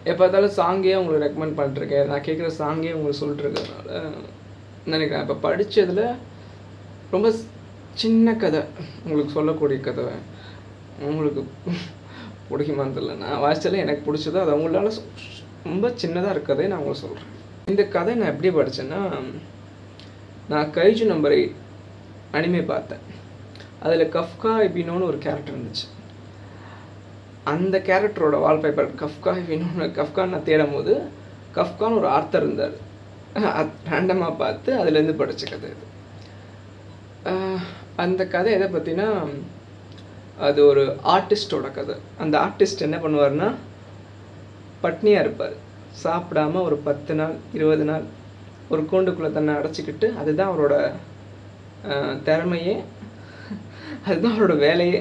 எப்போ பார்த்தாலும் சாங்கே உங்களுக்கு ரெக்கமெண்ட் பண்ணிட்டுருக்கேன், நான் கேட்குற சாங்கே உங்களுக்கு சொல்லிட்டுருக்கறதுனால நினைக்கிறேன். இப்போ படித்ததில் ரொம்ப சின்ன கதை உங்களுக்கு சொல்லக்கூடிய கதை உங்களுக்கு பிடிக்குமான்னு தெரியல. நான் வாசித்தாலும் எனக்கு பிடிச்சதோ அது அவங்களால ரொம்ப சின்னதாக இருக்கதே நான் உங்களுக்கு சொல்கிறேன். இந்த கதை நான் எப்படி படித்தேன்னா, நான் கைஜு நம்பர் 8 அனிமே பார்த்தேன். அதில் கஃப்கா இபினோன்னு ஒரு கேரக்டர் இருந்துச்சு. அந்த கேரக்டரோட வால்பேப்பர் கஃப்கா இபினோன்னு கஃப்கான்னு நான் தேடும் போது கஃப்கான்னு ஒரு ஆர்த்தர் இருந்தார். ரேண்டமாக பார்த்து அதுலேருந்து படித்த கதை இது. அந்த கதை எதை பற்றினா, அது ஒரு ஆர்டிஸ்டோட கதை. அந்த ஆர்டிஸ்ட் என்ன பண்ணுவார்னா, பட்னியாக இருப்பார், சாப்பிடாமல் ஒரு 10 நாள் 20 நாள் ஒரு கூண்டுக்குள்ளே தன்னை அடைச்சிக்கிட்டு, அதுதான் அவரோட திறமையே, அதுதான் அவரோட வேலையே.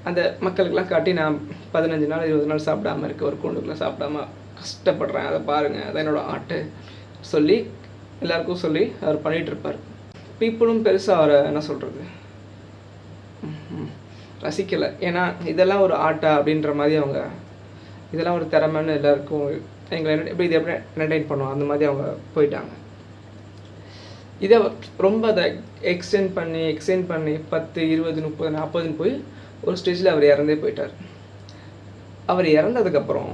அந்த மக்களுக்கெல்லாம் காட்டி, நான் 15 நாள் 20 நாள் சாப்பிடாமல் இருக்க, ஒரு கூண்டுக்குள்ளே சாப்பிடாம கஷ்டப்படுறேன், அதை பாருங்கள், அதான் என்னோடய ஆர்ட்டு சொல்லி எல்லாருக்கும் சொல்லி அவர் பண்ணிகிட்ருப்பார். பீப்புளும் பெருசாக அவரை என்ன சொல்கிறது ரசிக்கலை. ஏன்னா இதெல்லாம் ஒரு ஆர்ட்டா அப்படின்ற மாதிரி அவங்க, இதெல்லாம் ஒரு திறமைன்னு எல்லாருக்கும் எங்களை எப்படி இதை எப்படி என்டர்டெயின் பண்ணுவோம் அந்த மாதிரி அவங்க போயிட்டாங்க. இதை ரொம்ப அதை எக்ஸ்டெண்ட் பண்ணி 10 20 30 40ன்னு போய் ஒரு ஸ்டேஜில் அவர் இறந்தே போயிட்டார். அவர் இறந்ததுக்கப்புறம்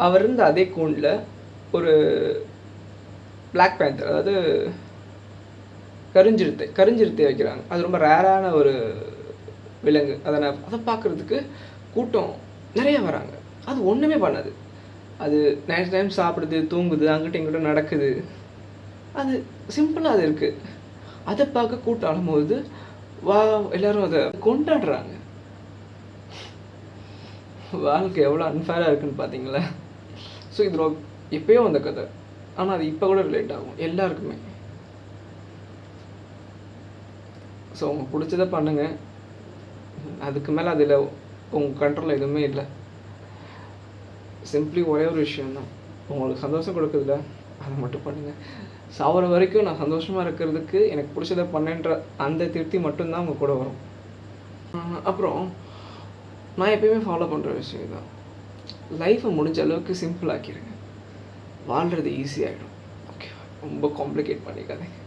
அவர் இருந்த அதே கூண்டில் ஒரு பிளாக் பேந்தர், அதாவது கருஞ்சிறுத்தை வைக்கிறாங்க. அது ரொம்ப ரேரான ஒரு விலங்கு. அதை பார்க்குறதுக்கு கூட்டம் நிறைய வராங்க. அது ஒன்றுமே பண்ணாது. அது நைட் டைம் சாப்பிடுது, தூங்குது, அங்கிட்ட இங்கிட்ட நடக்குது. அது சிம்பிளாக அது இருக்குது. அதை பார்க்க கூட்டம் ஆடும்போது எல்லோரும் அதை கொண்டாடுறாங்க. வாழ்க்கை எவ்வளோ அன்ஃபேராக இருக்குன்னு பார்த்தீங்களா? ஸோ இது எப்பயோ அந்த கதை, ஆனால் அது இப்போ கூட ரிலேட் ஆகும் எல்லாருக்குமே. ஸோ உங்களுக்கு பிடிச்சதை பண்ணுங்கள், அதுக்கு மேலே அதில் உங்கள் கண்ட்ரோலில் எதுவுமே இல்லை. சிம்பிளி ஒரே ஒரு விஷயந்தான், உங்களுக்கு சந்தோஷம் கொடுக்குதுல அதை மட்டும் பண்ணுங்கள். சாவர வரைக்கும் நான் சந்தோஷமாக இருக்கிறதுக்கு எனக்கு பிடிச்சதை பண்ணேன்ற அந்த திருப்தி மட்டும்தான் உங்கள் கூட வரும். அப்புறம் நான் எப்பயுமே ஃபாலோ பண்ணுற விஷயம் தான், லைஃப்பை முடிஞ்ச அளவுக்கு சிம்பிள் ஆக்கிடுங்க, வாழ்கிறது ஈஸியாகிடும். ஓகே, ரொம்ப காம்ப்ளிகேட் பண்ணிக்காதீங்க.